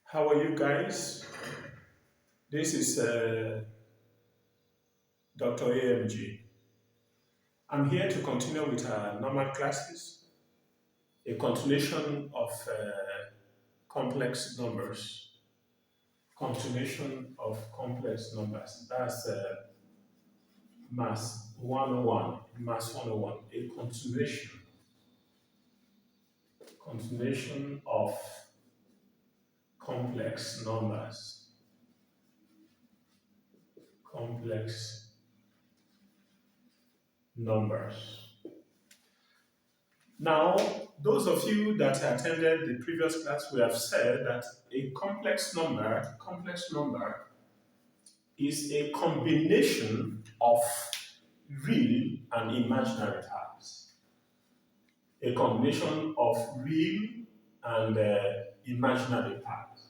How are you guys? This is Dr. AMG. I'm here to continue with our normal classes, a continuation of complex numbers. Continuation of complex numbers. That's Mass 101. Mass 101. A continuation of complex numbers. Complex numbers. Now, those of you that attended the previous class, we have said that a complex number is a combination of real and imaginary parts. A combination of real and imaginary parts.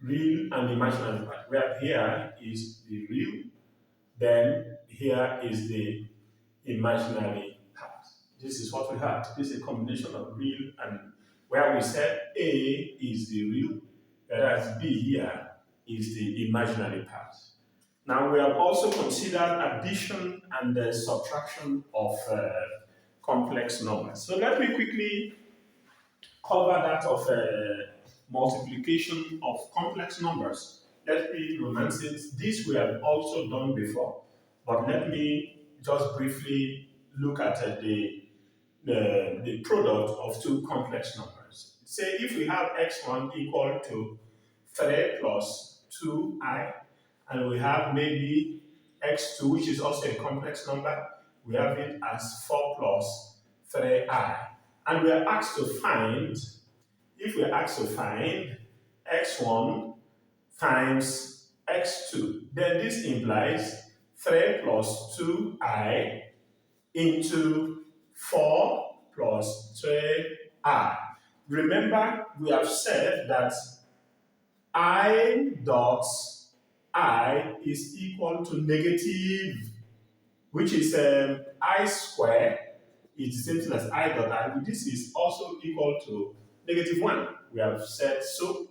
Real and imaginary part. Where here is the real, then here is the imaginary part. This is what we have. This is a combination of real and where we said A is the real, whereas B here is the imaginary part. Now we have also considered addition and the subtraction of complex numbers. So let me quickly cover that of multiplication of complex numbers. Let me romance it. This we have also done before, but let me just briefly look at the product of two complex numbers. Say if we have x1 equal to 3 plus 2i, and we have maybe x2, which is also a complex number, we have it as 4 plus 3i. And we are asked to find, if we're asked to find x1 times x2, then this implies 3 plus 2i into 4 plus 3i. Remember, we have said that I dot I is equal to negative, which is I square. It's the same thing as I dot I. This is also equal to negative 1. We have said so.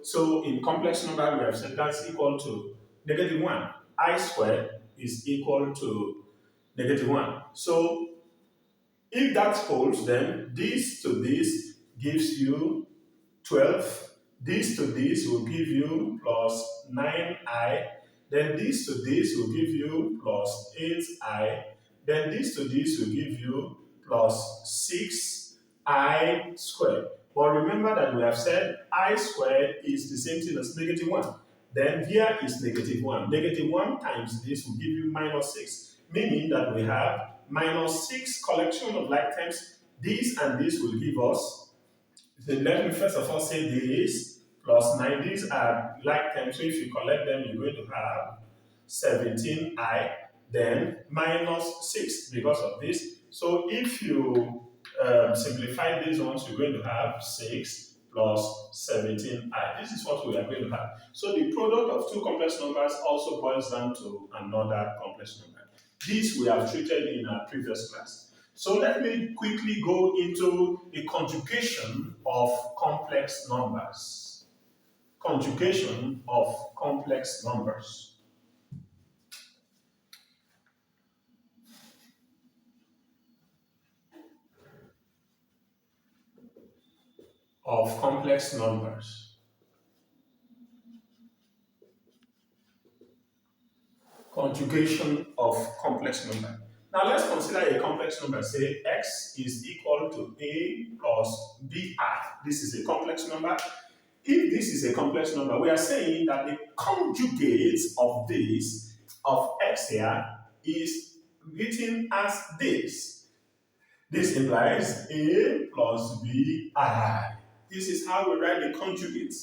So in complex number, we have said that's equal to negative 1. I squared is equal to negative 1. So if that holds, then this to this gives you 12. This to this will give you plus 9i. Then this to this will give you plus 8i. Then this to this will give you plus 6i squared. But remember that we have said I squared is the same thing as negative 1. Then here is negative 1. Negative 1 times this will give you minus 6. Meaning that we have minus 6 collection of like terms. This and this will give us. So let me first of all say this plus 9. These are like terms. So if you collect them, you're going to have 17i. Then minus 6 because of this. So if you simplify these ones, you're going to have 6 plus 17i. This is what we are going to have. So the product of two complex numbers also boils down to another complex number. This we have treated in our previous class. So let me quickly go into the conjugation of complex numbers. Conjugation of complex numbers. Of complex numbers. Conjugation of complex number. Now let's consider a complex number. Say x is equal to a plus bi. This is a complex number. If this is a complex number, we are saying that the conjugate of this, of x here, is written as this. This implies a plus bi. This is how we write the conjugate.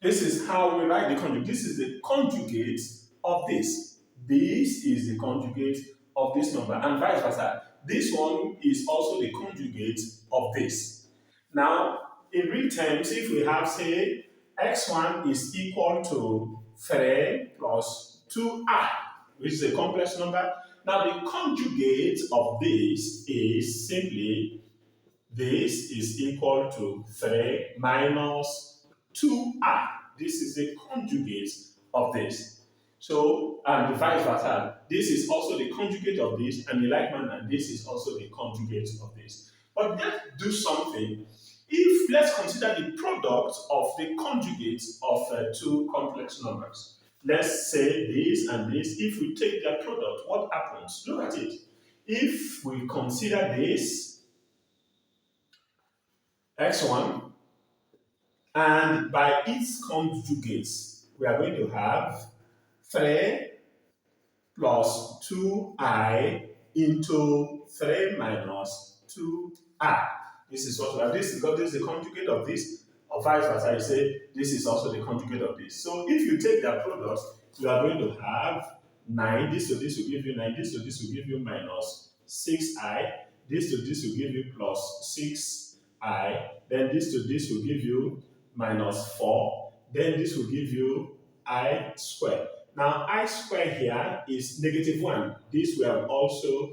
This is how we write the conjugate. This is the conjugate of this. This is the conjugate of this number, and vice versa. This one is also the conjugate of this. Now, in real terms, if we have, say, x1 is equal to 3 plus 2i, which is a complex number. Now, the conjugate of this is simply this is equal to 3 minus 2i. This is the conjugate of this. So, and vice versa, this is also the conjugate of this, and in like manner, this is also the conjugate of this. But let's do something. If let's consider the product of the conjugates of two complex numbers. Let's say this and this. If we take their product, what happens? Look at it. If we consider this x1 and by its conjugates, we are going to have 3 plus 2i into 3 minus 2i. This is what we have. This is because this is the conjugate of this, or vice versa. You say this is also the conjugate of this. So if you take their product, you are going to have 9. This to this will give you 9. This to this will give you minus 6i. This to this will give you plus 6i. Then this to this will give you minus 4. Then this will give you I squared. Now, I squared here is negative 1. This we have also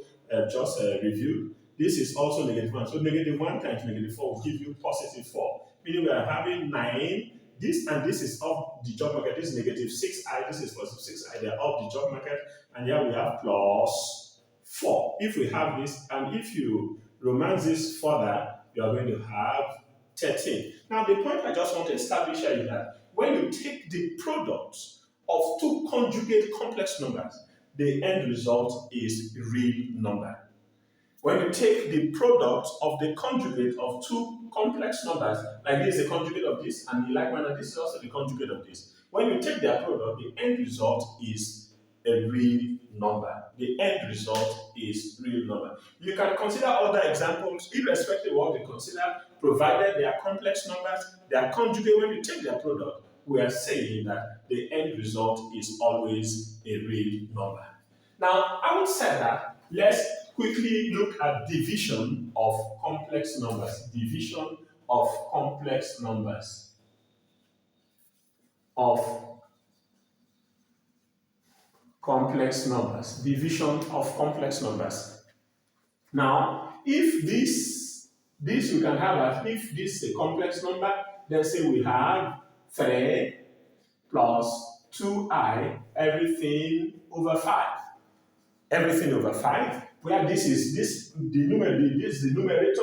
just reviewed. This is also negative 1. So negative 1 times negative 4 will give you positive 4. Meaning we are having 9. This and this is off the job market. This is negative 6i. This is positive 6i. They are off the job market. And here we have plus 4. If we have this, and if you romance this further, you are going to have 13. Now, the point I just want to establish here is that when you take the product of two conjugate complex numbers, the end result is real number. When you take the product of the conjugate of two complex numbers, like this is the conjugate of this, and in like manner, this is also the conjugate of this. When you take their product, the end result is a real number. The end result is real number. You can consider other examples, irrespective of what you consider, provided they are complex numbers, they are conjugate. When you take their product, we are saying that the end result is always a real number. Now, having said that, let's quickly look at division of complex numbers. Division of complex numbers. Division of complex numbers. Now, if this you can have as if this is a complex number, then say we have 3 plus 2i, everything over 5. Everything over 5, where this is the numerator,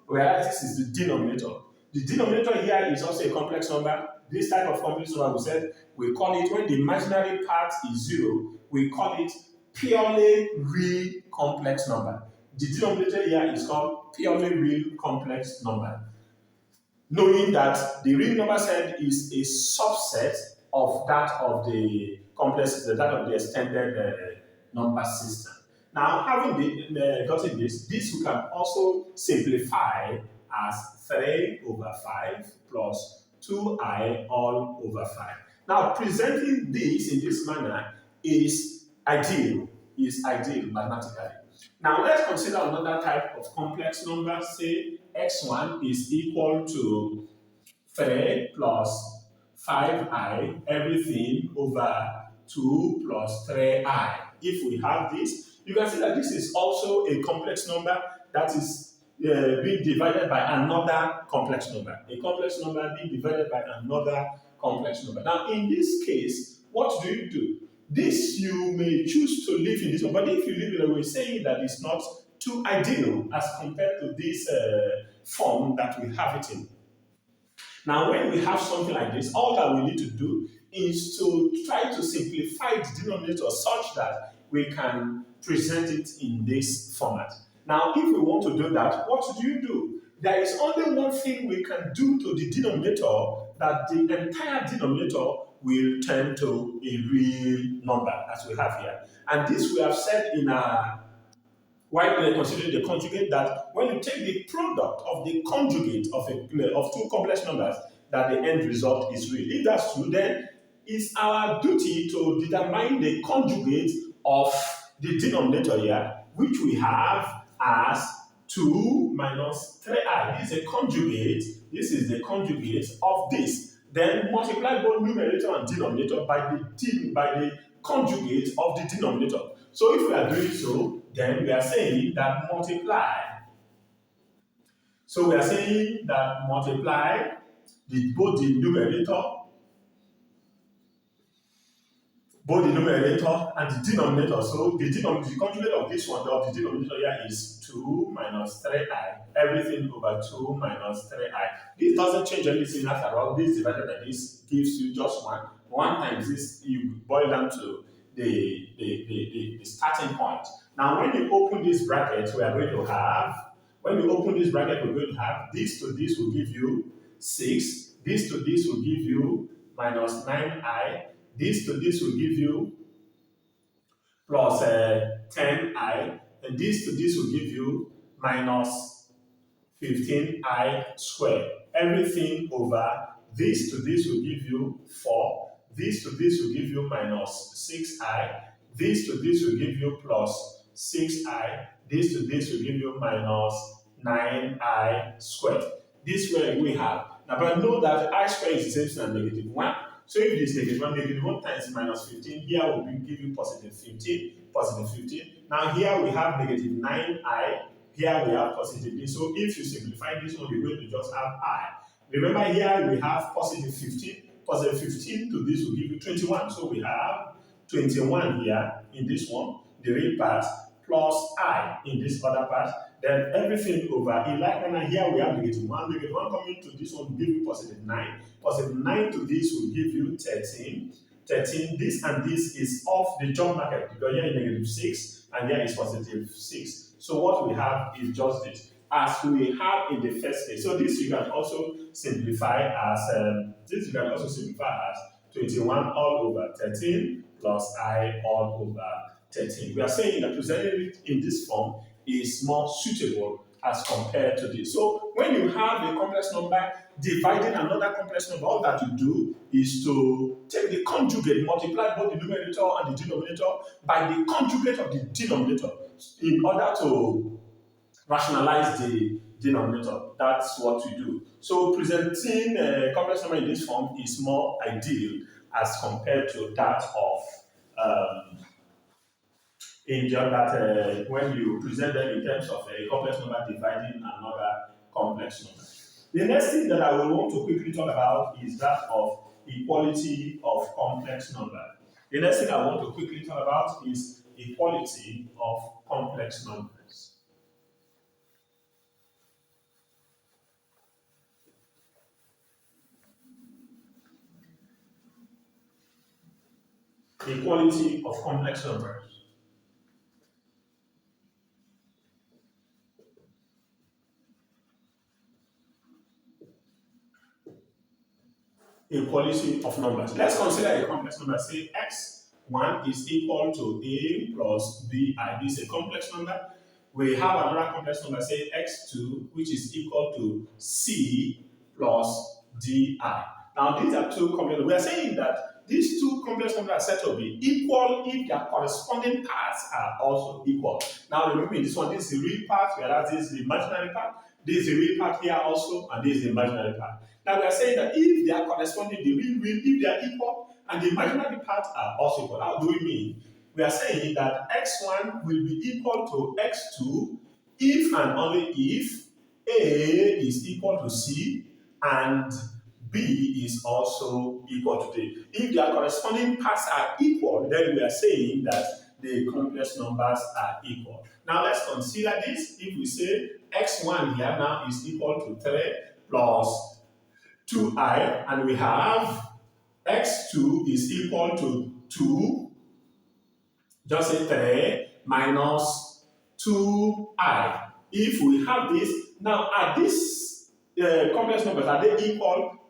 whereas this is the denominator. The denominator here is also a complex number. This type of complex number, we said, we call it, when the imaginary part is 0, we call it purely real complex number. The denominator here is called purely real complex number. Knowing that the real number set is a subset of that of the complex, that of the extended number system. Now, having gotten this we can also simplify as 3 over 5 plus 2i all over 5. Now, presenting this in this manner is ideal mathematically. Now, let's consider another type of complex number. Say x1 is equal to 3 plus 5i, everything over 2 plus 3i. If we have this, you can see that this is also a complex number that is being divided by another complex number. A complex number being divided by another complex number. Now, in this case, what do? This you may choose to leave in this one, but if you leave it away, saying that it's not too ideal as compared to this form that we have it in. Now, when we have something like this, all that we need to do is to try to simplify the denominator such that we can present it in this format. Now, if we want to do that, what do? There is only one thing we can do to the denominator, that the entire denominator will turn to a real number, as we have here. And this we have said in our while we are considering the conjugate, that when you take the product of the conjugate of two complex numbers, that the end result is real. If that's true, then it's our duty to determine the conjugate of the denominator here, which we have as 2 minus 3i. This is a conjugate. This is the conjugate of this. Then multiply both numerator and denominator by the conjugate of the denominator. So if we are doing so, then we are saying that multiply So we are saying that multiply both the numerator, and the denominator. So the conjugate of this one, of the denominator here is 2 minus 3i. Everything over 2 minus 3i. This doesn't change anything after all. This divided by this gives you just 1. 1 times this, you boil down to the starting point. Now, when you open this bracket, we are going to have, when you open this bracket, we're going to have this to this will give you 6. This to this will give you minus 9i. This to this will give you plus 10i, and this to this will give you minus 15i squared. Everything over this to this will give you 4. This to this will give you minus 6i. This to this will give you plus 6i. This to this will give you minus 9i squared. This way we have. Now, but know that I squared is the same as negative 1. So if this negative 1 times minus 15, here will give you positive 15, positive 15. Now here we have negative 9i, here we have positive b. So if you simplify this one, you're going to just have I. Remember here we have positive 15. Positive 15 to this will give you 21. So we have 21 here in this one, the real part, plus I in this other part. Then everything over in like manner here we have negative 1. Negative 1 coming to this one will give you positive 9. Positive 9 to this will give you 13. 13. This and this is off the job market because here is negative 6 and here is positive 6. So what we have is just this, as we have in the first case. So this you can also simplify as 21 all over 13 plus I all over 13. We are saying that presenting it in this form is more suitable as compared to this. So when you have a complex number dividing another complex number, all that you do is to take the conjugate, multiply both the numerator and the denominator by the conjugate of the denominator in order to rationalize the denominator. That's what we do. So presenting a complex number in this form is more ideal as compared to that of when you present them in terms of a complex number dividing another complex number. The next thing that I will want to quickly talk about is that of equality of complex number. The next thing I want to quickly talk about is equality of complex numbers. Equality of complex numbers. Equality of numbers. Let's consider a complex number. Say x1 is equal to a plus bi. This is a complex number. We have another complex number, say x2, which is equal to c plus di. Now these are two complex numbers. We are saying that these two complex numbers are said to be equal if their corresponding parts are also equal. Now remember, this one, this is the real part, whereas this is the imaginary part. This is the real part here also, and this is the imaginary part. Now we are saying that if they are corresponding, the real, if they are equal, and the imaginary parts are also equal. How do we mean? We are saying that x1 will be equal to x2 if and only if A is equal to C and B is also equal to D. If their corresponding parts are equal, then we are saying that the complex numbers are equal. Now let's consider this. If we say x1 here now is equal to 3 plus 2i, and we have x2 is equal to 2, just say 3 minus 2i. If we have this, now are these complex numbers, are they equal?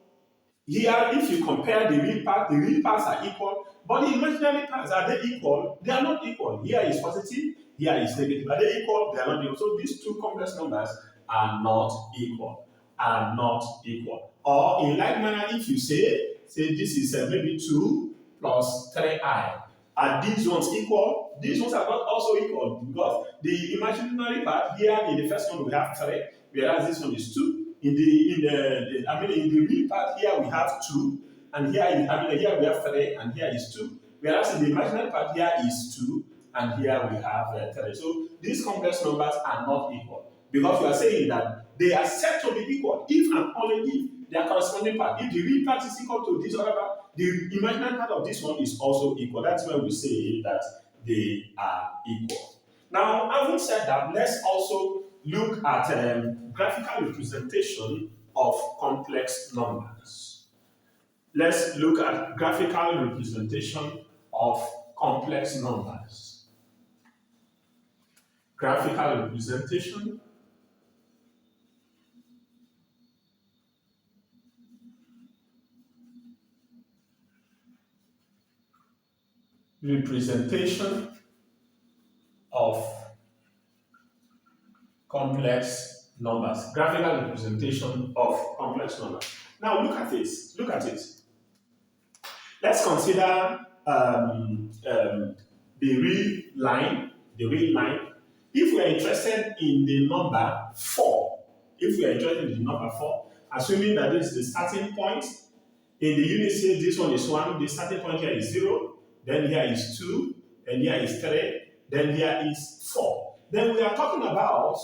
Here, if you compare the real parts are equal, but the imaginary parts, are they equal? They are not equal. Here is positive, here is negative. Are they equal? They are not equal. So these two complex numbers are not equal. Are not equal. Or in like manner, if you say this is maybe 2 plus 3i. Are these ones equal? These ones are not also equal because the imaginary part here in the first one we have 3, whereas this one is 2. In the real part here we have 2, and here we have 3, and here is 2. Whereas in the imaginary part here is 2, and here we have 3. So these complex numbers are not equal because we are saying that they are said to be equal if and only if their corresponding part, if the real part is equal to this other part, the imaginary part of this one is also equal. That's when we say that they are equal. Now, having said that, let's also look at graphical representation of complex numbers. Let's look at graphical representation of complex numbers. Graphical representation of complex numbers. Graphical representation of complex numbers. Now look at this. Look at it. Let's consider the real line. The real line. If we are interested in the number 4, if we are interested in the number 4, assuming that this is the starting point, in the unit say this one is 1, the starting point here is 0, then here is 2, then here is 3, then here is 4. Then we are talking about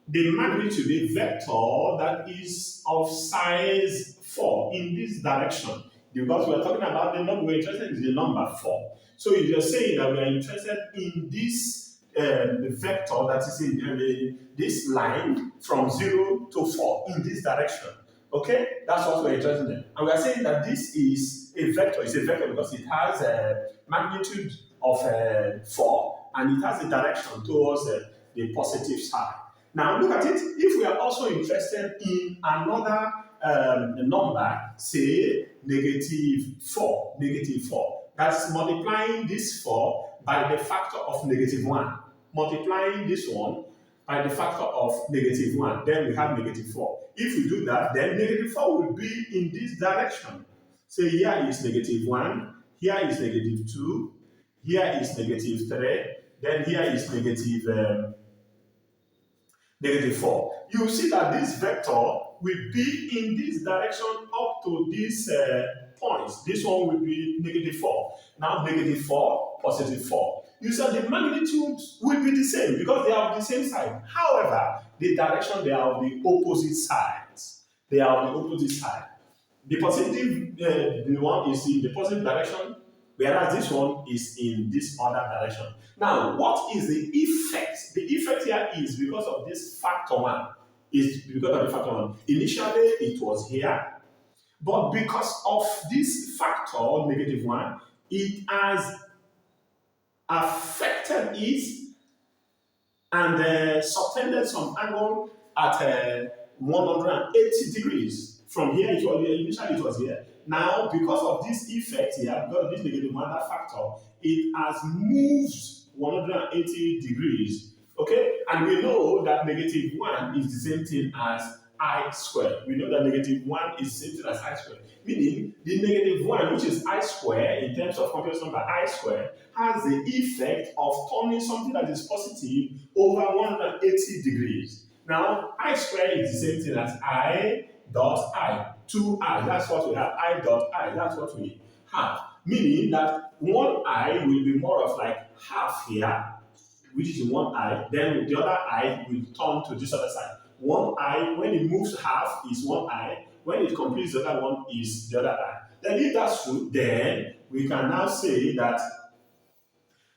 the magnitude, a vector that is of size 4 in this direction. Because we are talking about the number we're interested in is the number 4. So if you're saying that we are interested in this vector that is in this line from 0 to 4 in this direction. Okay, that's what we're interested in. And we are saying that this is a vector. It's a vector because it has a magnitude of 4 and it has a direction towards the positive side. Now look at it. If we are also interested in another number, say -4, -4, that's multiplying this 4 by the factor of -1. Multiplying this one by the factor of -1, then we have -4. If we do that, then -4 will be in this direction. So here is -1, here is -2, here is -3, then here is -4. You see that this vector will be in this direction up to this point. This one will be -4. Now -4, +4. You said the magnitude will be the same because they are of the same side. However, the direction, they are of the opposite sides. They are of the opposite side. The positive, the one is in the positive direction, whereas this one is in this other direction. Now, what is the effect? The effect here is because of this factor 1. Is because of the factor 1. Initially, it was here, but because of this factor, -1, it has affected it and subtended some angle at 180 degrees. From here, initially it was here. Now, because of this effect here, because of this -1, that factor, it has moved 180 degrees. Okay? And we know that -1 is the same thing as I squared. We know that -1 is the same thing as I squared. Meaning, the -1, which is I squared, in terms of complex number I squared, has the effect of turning something that is positive over 180 degrees. Now, I squared is the same thing as I dot I. 2I, that's what we have. I dot I, that's what we have. Meaning that one I will be more of like half here, which is one I, then the other I will turn to this other side. One I, when it moves half, is one I. When it completes the other one, is the other I. Then if that's true, then we can now say that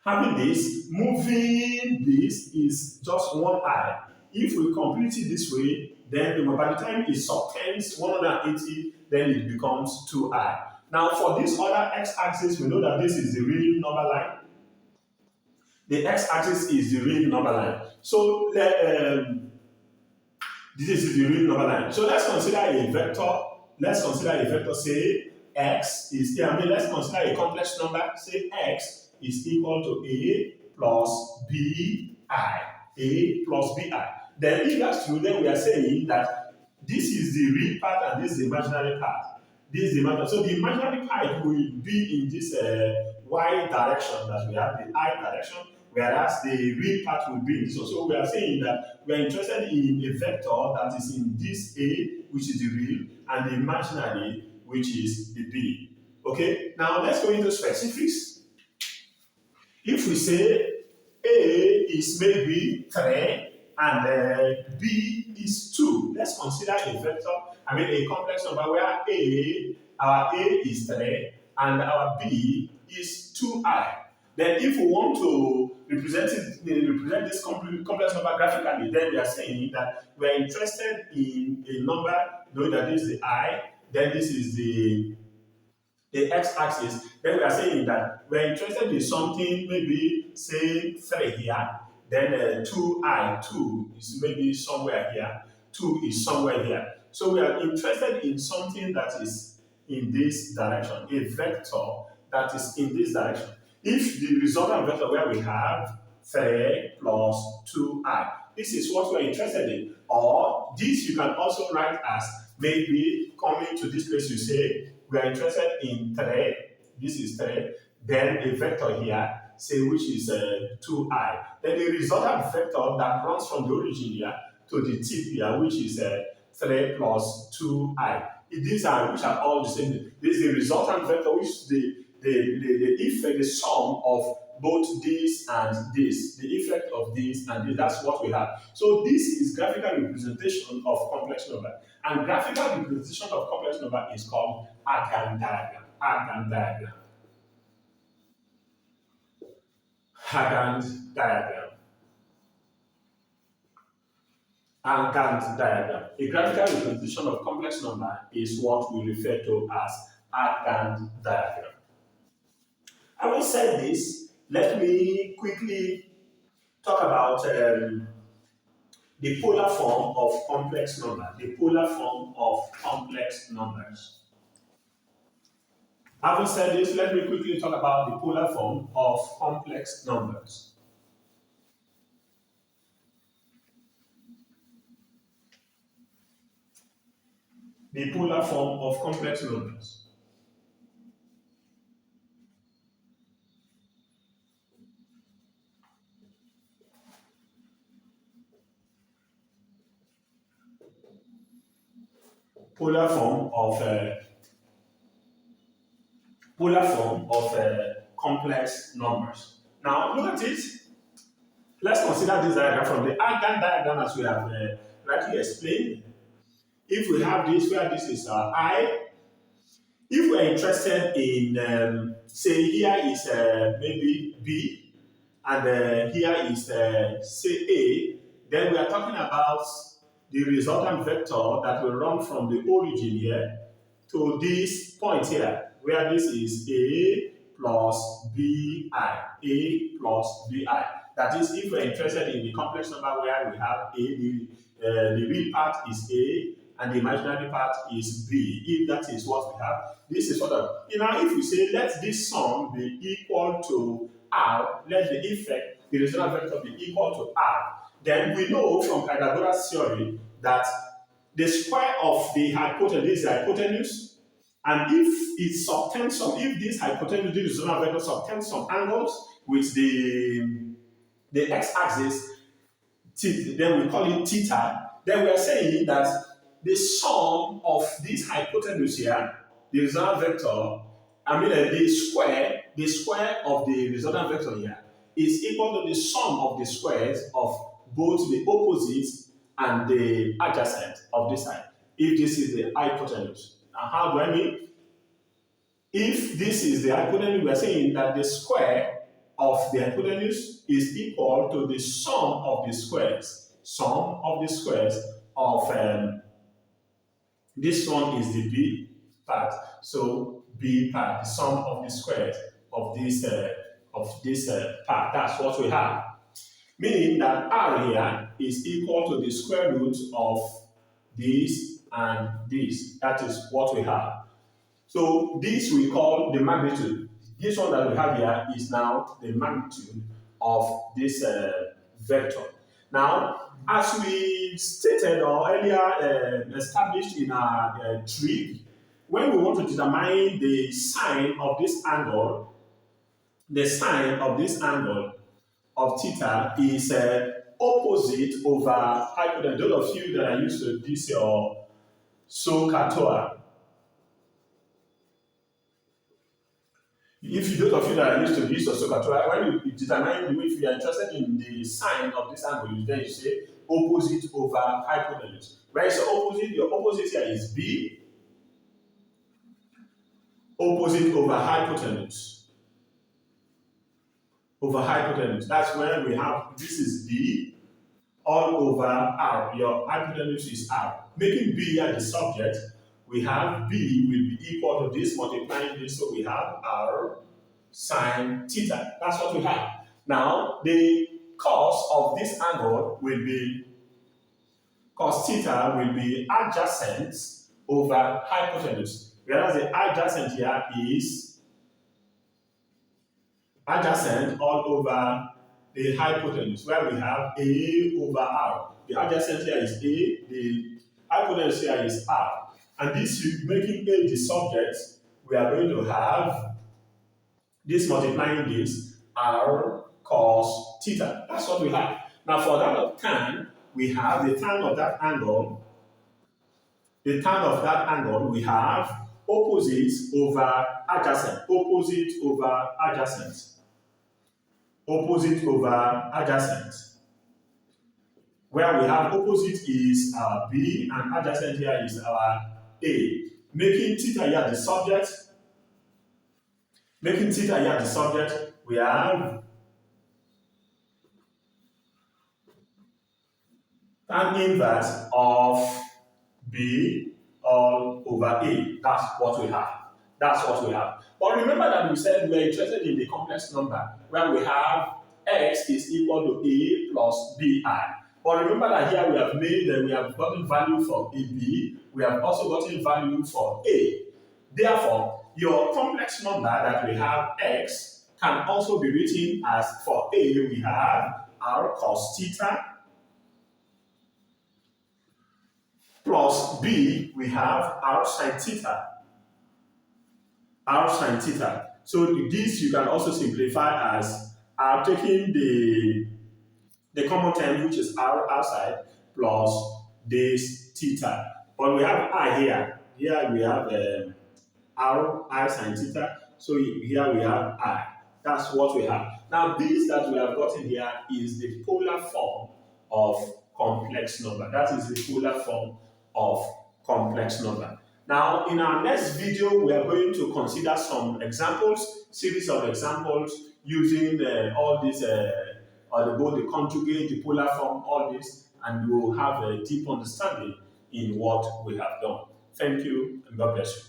having this, moving this is just one I. If we complete it this way, then by the time it subtends 180, then it becomes 2I. Now for this other x-axis, we know that this is the real number line. The x-axis is the real number line. So this is the real number line. So let's consider a vector. Let's consider a vector, say x is, let's consider a complex number, say x is equal to a plus bi. A plus bi. Then if that's true, then we are saying that this is the real part and this is the imaginary part. This is the imaginary. So the imaginary part will be in this y direction that we have, the I direction, whereas the real part will be in this one. So we are saying that we are interested in a vector that is in this A, which is the real, and the imaginary, which is the B. Okay? Now let's go into specifics. If we say A is maybe 3, and b is 2. Let's consider a vector, a complex number where our a is 3 and our b is 2I. Then if we want to represent this complex number graphically, then we are saying that we are interested in a number, knowing that this is the I, then this is the x-axis, then we are saying that we're interested in something, maybe say 3 here, then 2I, 2 is maybe somewhere here, 2 is somewhere here. So we are interested in something that is in this direction, a vector that is in this direction. If the resultant vector where we have 3 plus 2I, this is what we're interested in. Or this you can also write as maybe coming to this place, you say we are interested in 3, this is 3, then a vector here, say which is 2I. Then the resultant vector that runs from the origin here to the tip here, which is 3 plus 2I. These are which are all the same. This is the resultant vector, which is the effect, the sum of both this and this, the effect of this and this. That's what we have. So this is graphical representation of complex number. And graphical representation of complex number is called Argand diagram. Argand diagram. Argand diagram. Argand diagram. A graphical representation of complex number is what we refer to as Argand diagram. Having said this, let me quickly talk about the polar form of complex number. The polar form of complex numbers. Having said this, let me quickly talk about the polar form of complex numbers. The polar form of complex numbers. Polar form of complex numbers. Now look at it. Let's consider this diagram from the Argand diagram as we have rightly explained. If we have this, where this is I, if we're interested in, say here is maybe B, and here is say A, then we are talking about the resultant vector that will run from the origin here to this point here, where this is A plus BI, A plus BI. That is, if we're interested in the complex number where we have A, the real part is A, and the imaginary part is B. If that is what we have, this is what now if we say let this sum be equal to R, let the effect, the resultant vector be equal to R, then we know from Pythagoras theory that the square of the hypotenuse is the hypotenuse, and if it subtends some, if this hypotenuse, this resultant vector subtends some angles with the x-axis, then we call it theta, then we are saying that the sum of this hypotenuse here, the resultant vector, the square of the resultant vector here is equal to the sum of the squares of both the opposites and the adjacent of this side. If this is the hypotenuse. Now, how do I mean? If this is the hypotenuse, we are saying that the square of the hypotenuse is equal to the sum of the squares. Sum of the squares of this one is the B part. So B part, the sum of the squares of this part. That's what we have. Meaning that R here is equal to the square root of this and this. That is what we have. So this we call the magnitude. This one that we have here is now the magnitude of this vector. Now, as we stated or earlier established in our trick, when we want to determine the sine of this angle, the sine of this angle of theta is opposite over hypotenuse. Those of you that are used to this or SOHCAHTOA, those of you that are used to this or SOHCAHTOA, when you determine, if you are interested in the sine of this angle, then you say opposite over hypotenuse. Where is the opposite? Your opposite here is B, opposite over hypotenuse. Over hypotenuse. That's where we have, this is B, all over R. Your hypotenuse is R. Making B here the subject, we have B will be equal to this, multiplying this, so we have R sine theta. That's what we have. Now, the cos of this angle will be, cos theta will be adjacent over hypotenuse. Whereas the adjacent here is adjacent all over the hypotenuse, where we have A over R. The adjacent here is A, the hypotenuse here is R. And this, making A the subject, we are going to have this multiplying this R cos theta. That's what we have. Now for that of tan, we have the tan of that angle. The tan of that angle, we have opposite over adjacent. Opposite over adjacent. Opposite over adjacent. Where we have opposite is our B and adjacent here is our A. Making theta here the subject. Making theta here the subject, we have tan inverse of B all over A. That's what we have. That's what we have. But remember that we said we're interested in the complex number where we have x is equal to A plus BI. But remember that here we have made that we have gotten value for AB, we have also gotten value for A. Therefore, your complex number that we have x can also be written as for A we have R cos theta plus B we have R sin theta. R sin theta. So this you can also simplify as taking the common term which is R outside plus this theta. But we have I here. Here we have R I sin theta. So here we have I. That's what we have. Now this that we have gotten here is the polar form of complex number. That is the polar form of complex number. Now, in our next video, we are going to consider some examples, series of examples using all these, both the conjugate, the polar form, all this, and we will have a deep understanding in what we have done. Thank you, and God bless you.